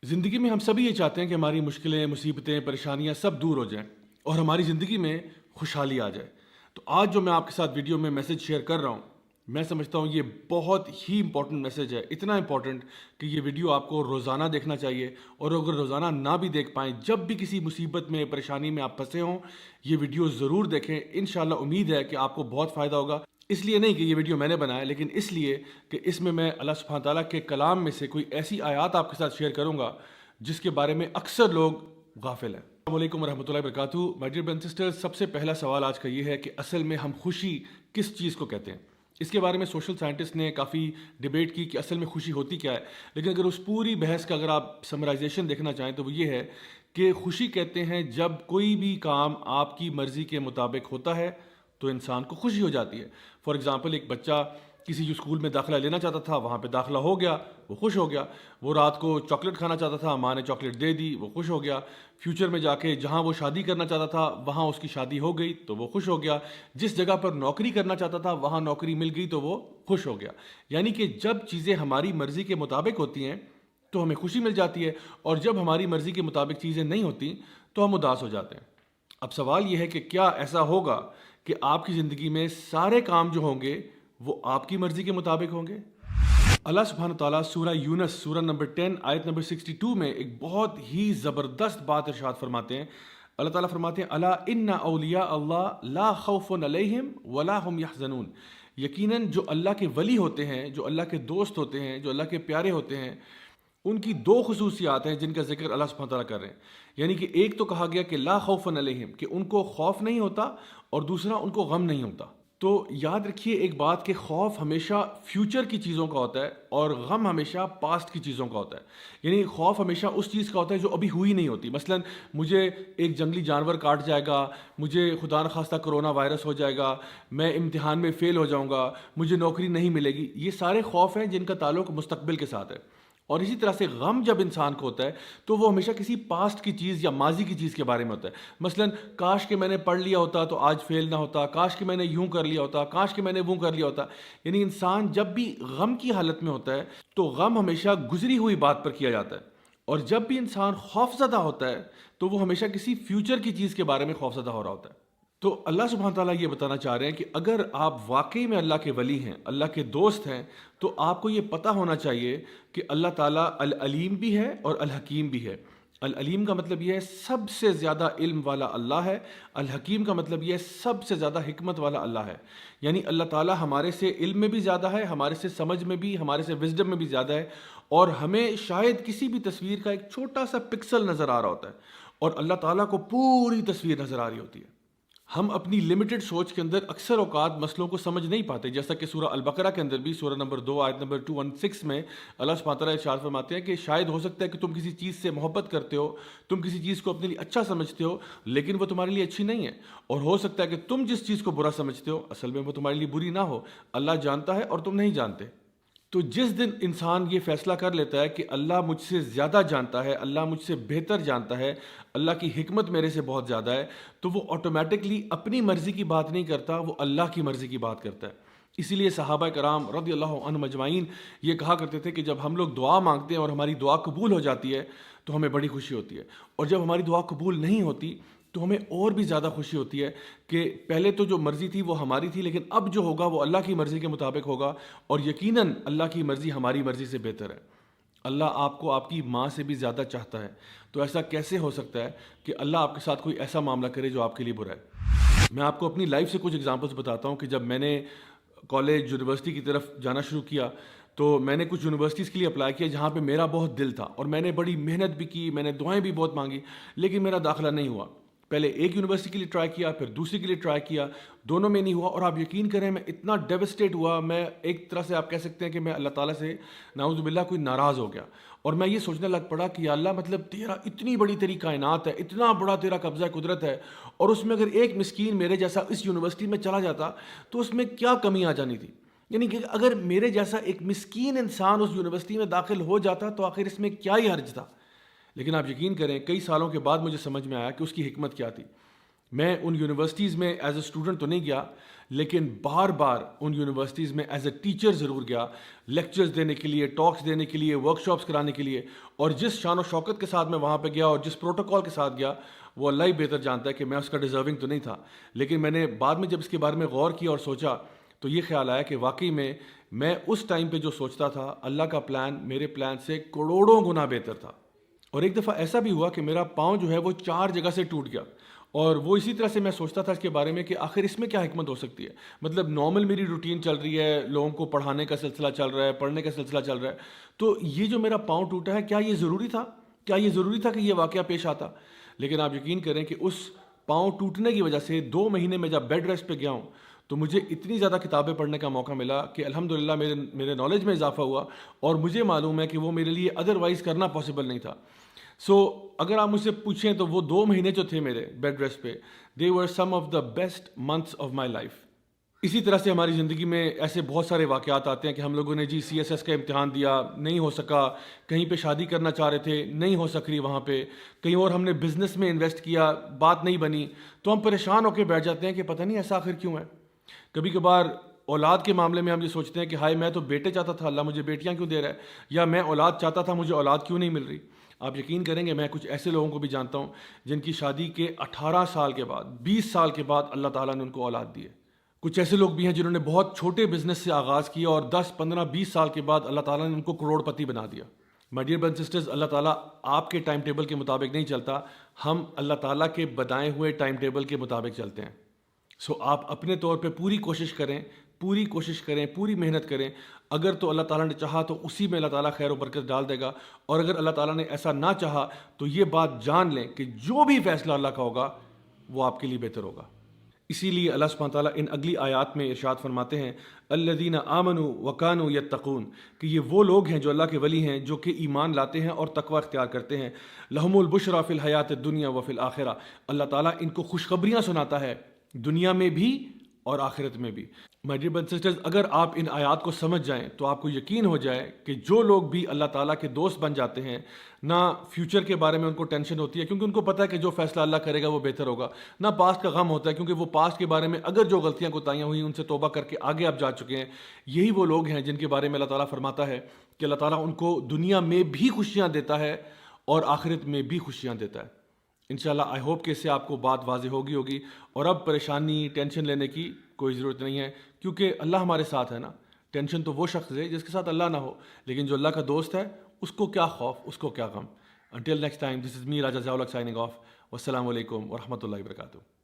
زندگی میں ہم سبھی یہ چاہتے ہیں کہ ہماری مشکلیں، مصیبتیں، پریشانیاں سب دور ہو جائیں اور ہماری زندگی میں خوشحالی آ جائے۔ تو آج جو میں آپ کے ساتھ ویڈیو میں میسج شیئر کر رہا ہوں، میں سمجھتا ہوں یہ بہت ہی امپورٹنٹ میسج ہے، اتنا امپورٹنٹ کہ یہ ویڈیو آپ کو روزانہ دیکھنا چاہیے، اور اگر روزانہ نہ بھی دیکھ پائیں، جب بھی کسی مصیبت میں، پریشانی میں آپ پھنسے ہوں، یہ ویڈیو ضرور دیکھیں۔ انشاءاللہ امید ہے کہ آپ کو بہت فائدہ ہوگا۔ اس لیے نہیں کہ یہ ویڈیو میں نے بنایا، لیکن اس لیے کہ اس میں اللہ سبحانہ تعالیٰ کے کلام میں سے کوئی ایسی آیات آپ کے ساتھ شیئر کروں گا جس کے بارے میں اکثر لوگ غافل ہیں۔ السلام علیکم ورحمۃ اللہ وبرکاتہ۔ My dear brothers and sisters, سب سے پہلا سوال آج کا یہ ہے کہ اصل میں ہم خوشی کس چیز کو کہتے ہیں؟ اس کے بارے میں سوشل سائنٹسٹ نے کافی ڈیبیٹ کی کہ اصل میں خوشی ہوتی کیا ہے، لیکن اگر اس پوری بحث کا اگر آپ سمرائزیشن دیکھنا چاہیں تو وہ یہ ہے کہ خوشی کہتے ہیں جب کوئی بھی کام آپ کی مرضی کے مطابق ہوتا ہے تو انسان کو خوشی ہو جاتی ہے۔ فار ایگزامپل، ایک بچہ کسی جو اسکول میں داخلہ لینا چاہتا تھا، وہاں پہ داخلہ ہو گیا، وہ خوش ہو گیا۔ وہ رات کو چاکلیٹ کھانا چاہتا تھا، ماں نے چاکلیٹ دے دی، وہ خوش ہو گیا۔ فیوچر میں جا کے جہاں وہ شادی کرنا چاہتا تھا وہاں اس کی شادی ہو گئی تو وہ خوش ہو گیا۔ جس جگہ پر نوکری کرنا چاہتا تھا وہاں نوکری مل گئی تو وہ خوش ہو گیا۔ یعنی کہ جب چیزیں ہماری مرضی کے مطابق ہوتی ہیں تو ہمیں خوشی مل جاتی ہے، اور جب ہماری مرضی کے مطابق چیزیں نہیں ہوتی تو ہم اداس ہو جاتے ہیں۔ اب سوال یہ ہے کہ کیا ایسا ہوگا کہ آپ کی زندگی میں سارے کام جو ہوں گے وہ آپ کی مرضی کے مطابق ہوں گے؟ اللہ سبحانہ تعالیٰ سورہ یونس سورہ نمبر 10 آیت نمبر 62 میں ایک بہت ہی زبردست بات ارشاد فرماتے ہیں۔ اللہ تعالیٰ فرماتے ہیں الا ان اولیاء اللہ لا خوف علیہم ولا هم یحزنون۔ یقیناً جو اللہ کے ولی ہوتے ہیں، جو اللہ کے دوست ہوتے ہیں، جو اللہ کے پیارے ہوتے ہیں، ان کی دو خصوصیات ہیں جن کا ذکر اللہ سبحانہ تعالیٰ کر رہے ہیں۔ یعنی کہ ایک تو کہا گیا کہ لا خوف علیہم، کہ ان کو خوف نہیں ہوتا، اور دوسرا ان کو غم نہیں ہوتا۔ تو یاد رکھیے ایک بات کہ خوف ہمیشہ فیوچر کی چیزوں کا ہوتا ہے اور غم ہمیشہ پاسٹ کی چیزوں کا ہوتا ہے۔ یعنی خوف ہمیشہ اس چیز کا ہوتا ہے جو ابھی ہوئی نہیں ہوتی۔ مثلا مجھے ایک جنگلی جانور کاٹ جائے گا، مجھے خدا نخواستہ کرونا وائرس ہو جائے گا، میں امتحان میں فیل ہو جاؤں گا، مجھے نوکری نہیں ملے گی، یہ سارے خوف ہیں جن کا تعلق مستقبل کے ساتھ ہے۔ اور اسی طرح سے غم جب انسان کو ہوتا ہے تو وہ ہمیشہ کسی پاسٹ کی چیز یا ماضی کی چیز کے بارے میں ہوتا ہے۔ مثلا کاش کہ میں نے پڑھ لیا ہوتا تو آج فیل نہ ہوتا، کاش کہ میں نے یوں کر لیا ہوتا، کاش کہ میں نے وہ کر لیا ہوتا۔ یعنی انسان جب بھی غم کی حالت میں ہوتا ہے تو غم ہمیشہ گزری ہوئی بات پر کیا جاتا ہے، اور جب بھی انسان خوف زدہ ہوتا ہے تو وہ ہمیشہ کسی فیوچر کی چیز کے بارے میں خوف زدہ ہو رہا ہوتا ہے۔ تو اللہ سبحانہ تعالیٰ یہ بتانا چاہ رہے ہیں کہ اگر آپ واقعی میں اللہ کے ولی ہیں، اللہ کے دوست ہیں، تو آپ کو یہ پتہ ہونا چاہیے کہ اللہ تعالیٰ العلیم بھی ہے اور الحکیم بھی ہے۔ العلیم کا مطلب یہ ہے سب سے زیادہ علم والا اللہ ہے، الحکیم کا مطلب یہ ہے سب سے زیادہ حکمت والا اللہ ہے۔ یعنی اللہ تعالیٰ ہمارے سے علم میں بھی زیادہ ہے، ہمارے سے سمجھ میں بھی، ہمارے سے وزڈم میں بھی زیادہ ہے، اور ہمیں شاید کسی بھی تصویر کا ایک چھوٹا سا پکسل نظر آ رہا ہوتا ہے، اور اللہ تعالیٰ کو پوری تصویر نظر آ رہی ہوتی ہے۔ ہم اپنی لمیٹڈ سوچ کے اندر اکثر اوقات مسئلوں کو سمجھ نہیں پاتے، جیسا کہ سورہ البقرہ کے اندر بھی سورہ نمبر 2 آیت نمبر 216 میں اللہ سبحانہ تعالیٰ ارشاد فرماتے ہیں کہ شاید ہو سکتا ہے کہ تم کسی چیز سے محبت کرتے ہو، تم کسی چیز کو اپنے لیے اچھا سمجھتے ہو، لیکن وہ تمہارے لیے اچھی نہیں ہے، اور ہو سکتا ہے کہ تم جس چیز کو برا سمجھتے ہو اصل میں وہ تمہارے لیے بری نہ ہو، اللہ جانتا ہے اور تم نہیں جانتے۔ تو جس دن انسان یہ فیصلہ کر لیتا ہے کہ اللہ مجھ سے زیادہ جانتا ہے، اللہ مجھ سے بہتر جانتا ہے، اللہ کی حکمت میرے سے بہت زیادہ ہے، تو وہ آٹومیٹکلی اپنی مرضی کی بات نہیں کرتا، وہ اللہ کی مرضی کی بات کرتا ہے۔ اسی لیے صحابہ کرام رضی اللہ عنہم اجمعین یہ کہا کرتے تھے کہ جب ہم لوگ دعا مانگتے ہیں اور ہماری دعا قبول ہو جاتی ہے تو ہمیں بڑی خوشی ہوتی ہے، اور جب ہماری دعا قبول نہیں ہوتی تو ہمیں اور بھی زیادہ خوشی ہوتی ہے کہ پہلے تو جو مرضی تھی وہ ہماری تھی، لیکن اب جو ہوگا وہ اللہ کی مرضی کے مطابق ہوگا، اور یقیناً اللہ کی مرضی ہماری مرضی سے بہتر ہے۔ اللہ آپ کو آپ کی ماں سے بھی زیادہ چاہتا ہے، تو ایسا کیسے ہو سکتا ہے کہ اللہ آپ کے ساتھ کوئی ایسا معاملہ کرے جو آپ کے لیے برا ہے؟ میں آپ کو اپنی لائف سے کچھ ایگزامپلس بتاتا ہوں کہ جب میں نے کالج یونیورسٹی کی طرف جانا شروع کیا تو میں نے کچھ یونیورسٹیز کے لیے اپلائی کیا جہاں پہ میرا بہت دل تھا، اور میں نے بڑی محنت بھی کی، میں نے دعائیں بھی بہت مانگی، لیکن میرا داخلہ نہیں ہوا۔ پہلے ایک یونیورسٹی کے لیے ٹرائی کیا، پھر دوسری کے لیے ٹرائی کیا، دونوں میں نہیں ہوا، اور آپ یقین کریں میں اتنا ڈیوسٹیٹ ہوا، میں ایک طرح سے آپ کہہ سکتے ہیں کہ میں اللہ تعالیٰ سے نعوذ باللہ کوئی ناراض ہو گیا، اور میں یہ سوچنے لگ پڑا کہ یا اللہ مطلب تیرا اتنی بڑی تیری کائنات ہے، اتنا بڑا تیرا قبضہ قدرت ہے، اور اس میں اگر ایک مسکین میرے جیسا اس یونیورسٹی میں چلا جاتا تو اس میں کیا کمی آ جانی تھی؟ یعنی کہ اگر میرے جیسا ایک مسکین انسان اس یونیورسٹی میں داخل ہو جاتا تو آخر اس میں کیا ہی حرج تھا؟ لیکن آپ یقین کریں کئی سالوں کے بعد مجھے سمجھ میں آیا کہ اس کی حکمت کیا تھی۔ میں ان یونیورسٹیز میں ایز اے اسٹوڈنٹ تو نہیں گیا، لیکن بار بار ان یونیورسٹیز میں ایز اے ٹیچر ضرور گیا، لیکچرز دینے کے لیے، ٹاکس دینے کے لیے، ورک شاپس کرانے کے لیے. اور جس شان و شوکت کے ساتھ میں وہاں پہ گیا اور جس پروٹوکول کے ساتھ گیا، وہ اللہ ہی بہتر جانتا ہے کہ میں اس کا ڈیزرونگ تو نہیں تھا. لیکن میں نے بعد میں جب اس کے بارے میں غور کیا اور سوچا تو یہ خیال آیا کہ واقعی میں اس ٹائم پہ جو سوچتا تھا، اللہ کا پلان میرے پلان سے کروڑوں گنا بہتر تھا. اور ایک دفعہ ایسا بھی ہوا کہ میرا پاؤں جو ہے وہ 4 جگہ سے ٹوٹ گیا، اور وہ اسی طرح سے میں سوچتا تھا اس کے بارے میں کہ آخر اس میں کیا حکمت ہو سکتی ہے. مطلب نارمل میری روٹین چل رہی ہے، لوگوں کو پڑھانے کا سلسلہ چل رہا ہے، پڑھنے کا سلسلہ چل رہا ہے، تو یہ جو میرا پاؤں ٹوٹا ہے، کیا یہ ضروری تھا؟ کیا یہ ضروری تھا کہ یہ واقعہ پیش آتا؟ لیکن آپ یقین کریں کہ اس پاؤں ٹوٹنے کی وجہ سے 2 مہینے میں جب بیڈ ریسٹ پہ گیا ہوں تو مجھے اتنی زیادہ کتابیں پڑھنے کا موقع ملا کہ الحمدللہ میرے نالج میں اضافہ ہوا، اور مجھے معلوم ہے کہ وہ میرے لیے ادروائز کرنا پاسبل نہیں تھا. اگر آپ مجھ سے پوچھیں تو وہ 2 مہینے جو تھے میرے بیڈ ریسٹ پہ، they were some of the best months of my life. اسی طرح سے ہماری زندگی میں ایسے بہت سارے واقعات آتے ہیں کہ ہم لوگوں نے جی CSS کا امتحان دیا، نہیں ہو سکا، کہیں پہ شادی کرنا چاہ رہے تھے، نہیں ہو سک رہی وہاں پہ، کہیں اور ہم نے بزنس میں انویسٹ کیا، بات نہیں بنی، تو ہم پریشان ہو کے بیٹھ جاتے ہیں کہ پتہ نہیں ایسا آخر کیوں ہے. کبھی کبھار اولاد کے معاملے میں ہم یہ سوچتے ہیں کہ ہائے میں تو بیٹے چاہتا تھا، اللہ مجھے بیٹیاں کیوں دے رہا ہے، یا میں اولاد چاہتا تھا، مجھے اولاد کیوں نہیں مل رہی. آپ یقین کریں گے میں کچھ ایسے لوگوں کو بھی جانتا ہوں جن کی شادی کے 18 سال کے بعد، 20 سال کے بعد اللہ تعالیٰ نے ان کو اولاد دی ہے. کچھ ایسے لوگ بھی ہیں جنہوں نے بہت چھوٹے بزنس سے آغاز کیا اور 10 15 20 سال کے بعد اللہ تعالیٰ نے ان کو کروڑ پتی بنا دیا. My dear brothers and sisters, اللہ تعالیٰ آپ کے ٹائم ٹیبل کے مطابق نہیں چلتا، ہم اللہ تعالیٰ کے بتائے ہوئے ٹائم ٹیبل کے مطابق چلتے ہیں. آپ اپنے طور پہ پوری کوشش کریں، پوری محنت کریں. اگر تو اللہ تعالیٰ نے چاہا تو اسی میں اللہ تعالیٰ خیر و برکت ڈال دے گا، اور اگر اللہ تعالیٰ نے ایسا نہ چاہا تو یہ بات جان لیں کہ جو بھی فیصلہ اللہ کا ہوگا وہ آپ کے لیے بہتر ہوگا. اسی لیے اللہ سبحانہ تعالیٰ ان اگلی آیات میں ارشاد فرماتے ہیں الذین آمنوا وکانوا یتقون، کہ یہ وہ لوگ ہیں جو اللہ کے ولی ہیں، جو کہ ایمان لاتے ہیں اور تقوی اختیار کرتے ہیں. لہم البشریٰ فی الحیات الدنیا وفی الآخرہ، اللہ تعالیٰ ان کو خوشخبریاں سناتا ہے دنیا میں بھی اور آخرت میں بھی. مائی ڈیئر برادرز اینڈ سسٹرز، اگر آپ ان آیات کو سمجھ جائیں تو آپ کو یقین ہو جائے کہ جو لوگ بھی اللہ تعالیٰ کے دوست بن جاتے ہیں، نہ فیوچر کے بارے میں ان کو ٹینشن ہوتی ہے کیونکہ ان کو پتہ ہے کہ جو فیصلہ اللہ کرے گا وہ بہتر ہوگا، نہ پاسٹ کا غم ہوتا ہے کیونکہ وہ پاسٹ کے بارے میں اگر جو غلطیاں کوتاہیاں ہوئی ان سے توبہ کر کے آگے آپ جا چکے ہیں. یہی وہ لوگ ہیں جن کے بارے میں اللہ تعالیٰ فرماتا ہے کہ اللہ تعالیٰ ان کو دنیا میں بھی خوشیاں دیتا ہے اور آخرت میں بھی خوشیاں دیتا ہے. انشاءاللہ آئی ہوپ کہ اس سے آپ کو بات واضح ہوگی، اور اب پریشانی ٹینشن لینے کی کوئی ضرورت نہیں ہے کیونکہ اللہ ہمارے ساتھ ہے نا. ٹینشن تو وہ شخص ہے جس کے ساتھ اللہ نہ ہو، لیکن جو اللہ کا دوست ہے اس کو کیا خوف، اس کو کیا غم. Until next time, this is me Raja Zawlak signing off. Wassalamu alaikum wa rahmatullahi wa barakatuh.